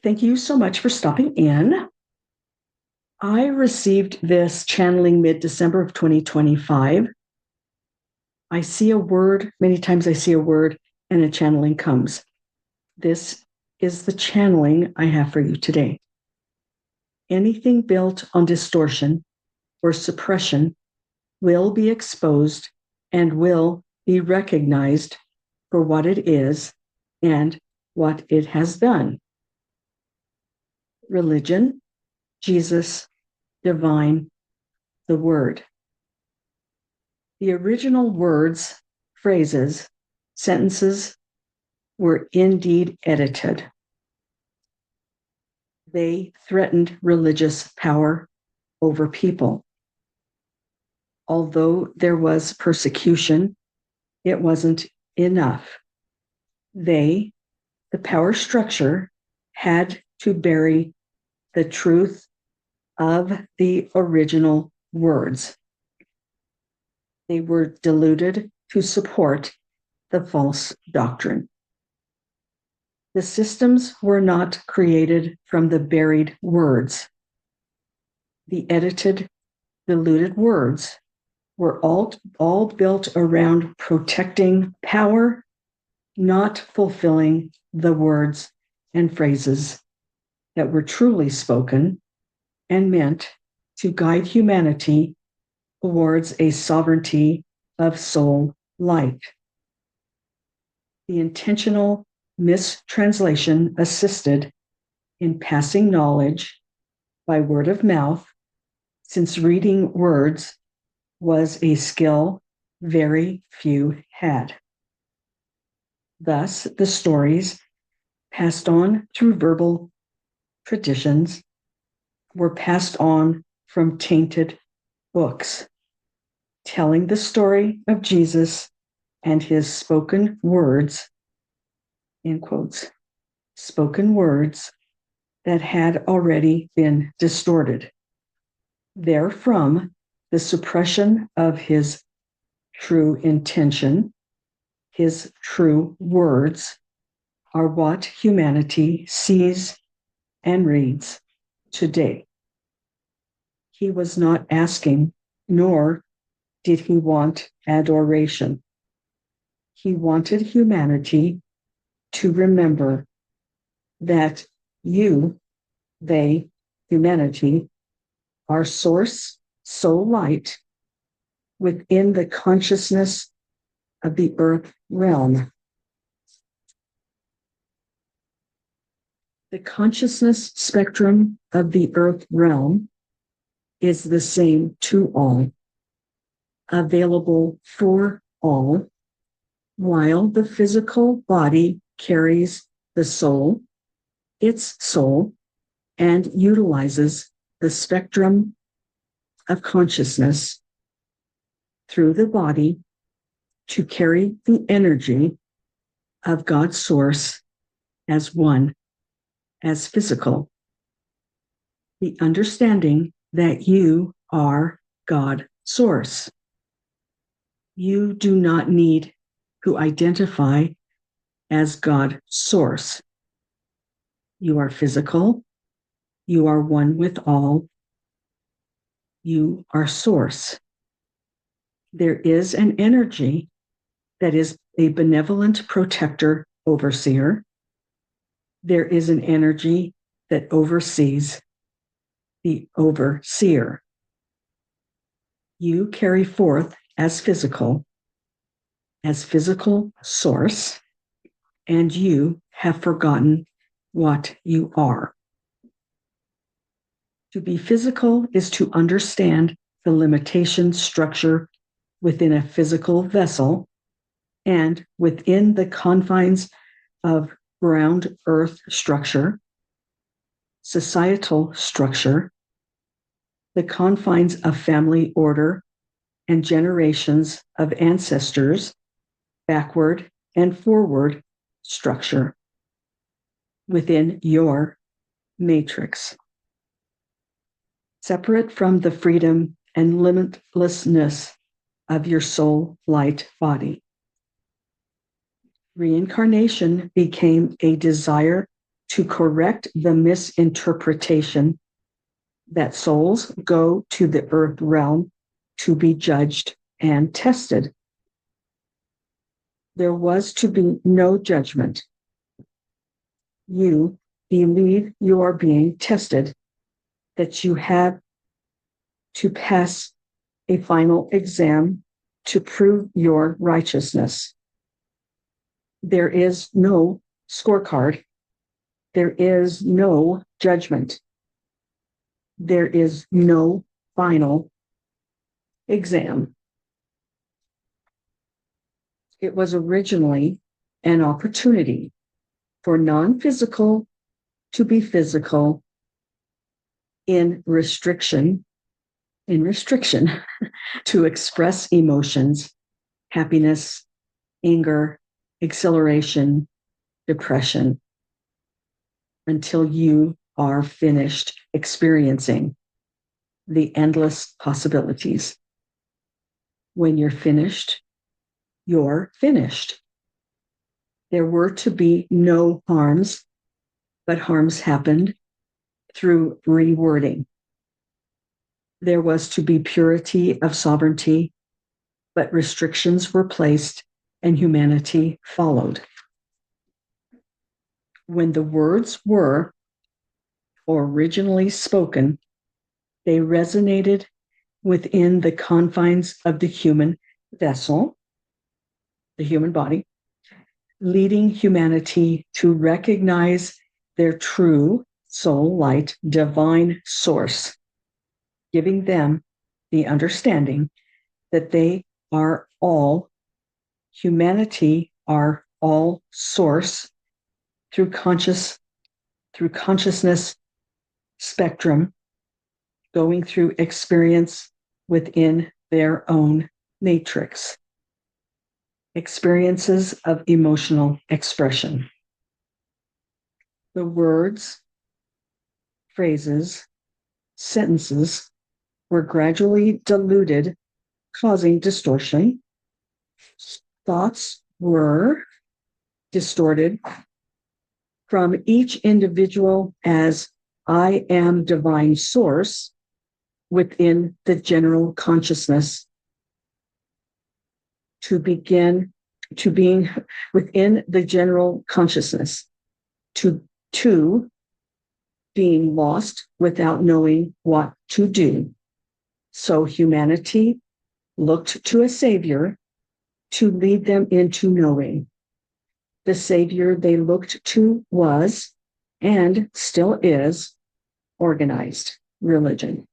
Thank you so much for stopping in. I received this channeling mid-December of 2025. I see a word, many times I see a word and a channeling comes. This is the channeling I have for you today. Anything built on distortion or suppression will be exposed and will be recognized for what it is and what it has done. Religion, Jesus, divine, the word. The original words, phrases, sentences were indeed edited. They threatened religious power over people. Although there was persecution, it wasn't enough. The power structure, had to bury the truth of the original words. They were diluted to support the false doctrine. The systems were not created from the buried words. The edited, diluted words were all built around protecting power, not fulfilling the words and phrases that were truly spoken and meant to guide humanity towards a sovereignty of soul light. The intentional mistranslation assisted in passing knowledge by word of mouth, since reading words was a skill very few had. Thus, the stories passed on through verbal traditions were passed on from tainted books, telling the story of Jesus and his spoken words, in quotes, spoken words that had already been distorted. Therefrom, the suppression of his true intention, his true words, are what humanity sees and reads today. He was not asking, nor did he want adoration. He wanted humanity to remember that you, they, humanity, are source, soul light within the consciousness of the earth realm. The consciousness spectrum of the earth realm is the same to all, available for all, while the physical body carries the soul, its soul, and utilizes the spectrum of consciousness through the body to carry the energy of God's source as one, as physical. The understanding that you are God source. You do not need to identify as God source. You are physical. You are one with all. You are source. There is an energy that is a benevolent protector, overseer. There is an energy that oversees the overseer. You carry forth as physical source, and you have forgotten what you are. To be physical is to understand the limitation structure within a physical vessel and within the confines of ground earth structure, societal structure, the confines of family order and generations of ancestors, backward and forward structure within your matrix. Separate from the freedom and limitlessness of your soul light body. Reincarnation became a desire to correct the misinterpretation that souls go to the earth realm to be judged and tested. There was to be no judgment. You believe you are being tested, that you have to pass a final exam to prove your righteousness. There is no scorecard. There is no judgment. There is no final exam. It was originally an opportunity for non-physical to be physical in restriction to express emotions, happiness, anger, exhilaration, depression, until you are finished experiencing the endless possibilities. When you're finished, you're finished. There were to be no harms, but harms happened through rewording. There was to be purity of sovereignty, but restrictions were placed and humanity followed. When the words were originally spoken, they resonated within the confines of the human vessel, the human body, leading humanity to recognize their true soul light, divine source, giving them the understanding that they are all, humanity are all source through consciousness spectrum, going through experience within their own matrix, experiences of emotional expression. The words, phrases, sentences were gradually diluted, causing distortion. Thoughts were distorted from each individual as I am divine source within the general consciousness to being within the general consciousness to being lost without knowing what to do. So humanity looked to a savior to lead them into knowing. The savior they looked to was, and still is, organized religion.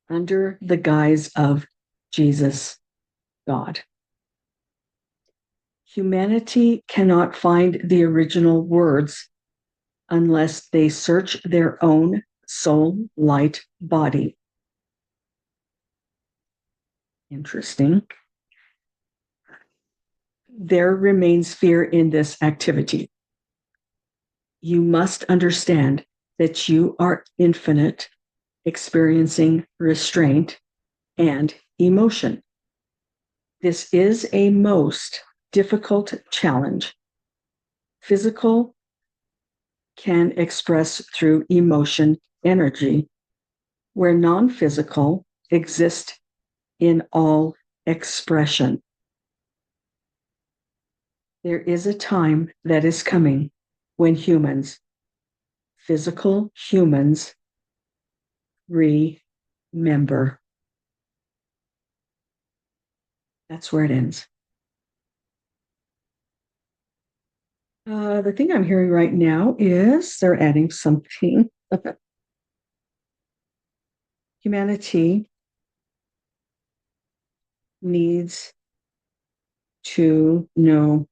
Under the guise of Jesus, God. Humanity cannot find the original words unless they search their own soul light body. Interesting. There remains fear in this activity. You must understand that you are infinite, experiencing restraint and emotion. This is a most difficult challenge. Physical can express through emotion energy, where non-physical exists in all expression. There is a time that is coming when humans, physical humans, remember. That's where it ends. The thing I'm hearing right now is they're adding something. Humanity needs to know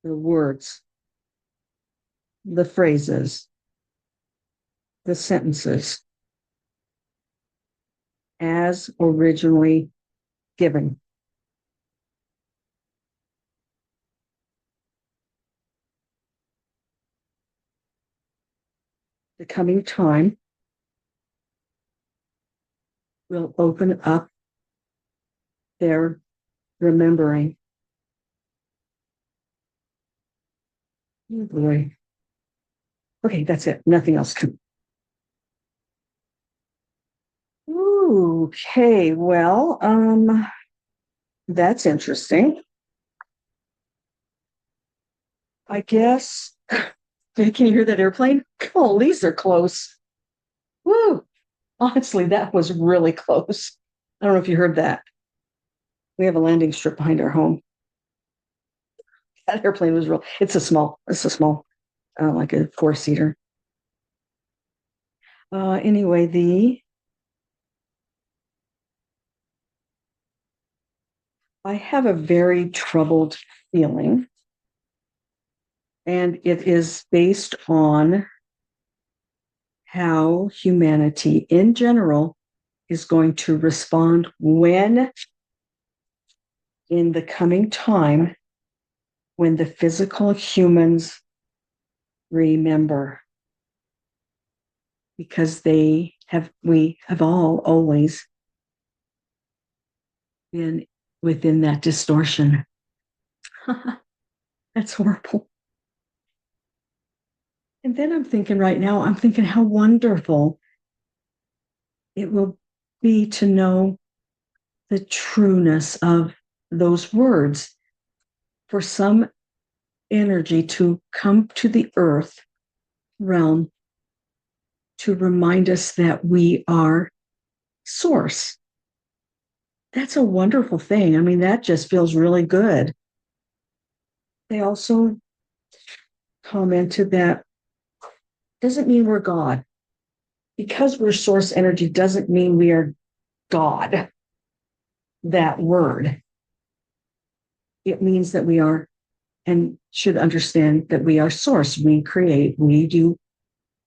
the words, the phrases, the sentences as originally given. The coming time will open up their remembering Oh boy. Okay, that's it. Nothing else. Okay, well, that's interesting. I guess. Can you hear that airplane? Oh, these are close. Woo! Honestly, that was really close. I don't know if you heard that. We have a landing strip behind our home. That airplane was real. It's a small, like a four-seater. Anyway, I have a very troubled feeling, and it is based on how humanity in general is going to respond when, in the coming time, when the physical humans remember, because we have all always been within that distortion. That's horrible. And then I'm thinking how wonderful it will be to know the trueness of those words, for some energy to come to the earth realm to remind us that we are source. That's a wonderful thing. I mean, that just feels really good. They also commented that doesn't mean we're God. Because we're source energy doesn't mean we are God, that word. It means that we are and should understand that we are source. We create, we do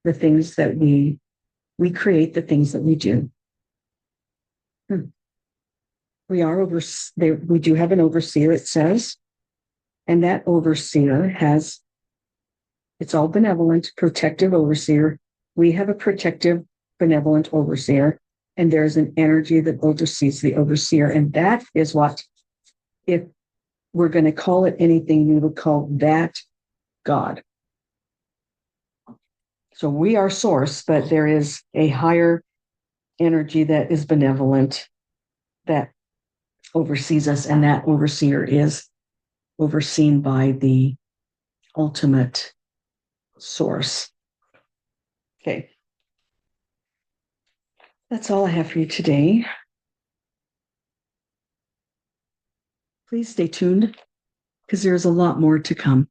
the things that we create the things that we do. We are we do have an overseer, it says, and that overseer it's all benevolent, protective overseer. We have a protective, benevolent overseer, and there's an energy that oversees the overseer. And that is what, if we're going to call it anything, we would call that God. So we are source, but there is a higher energy that is benevolent that oversees us, and that overseer is overseen by the ultimate source. Okay. That's all I have for you today. Please stay tuned because there's a lot more to come.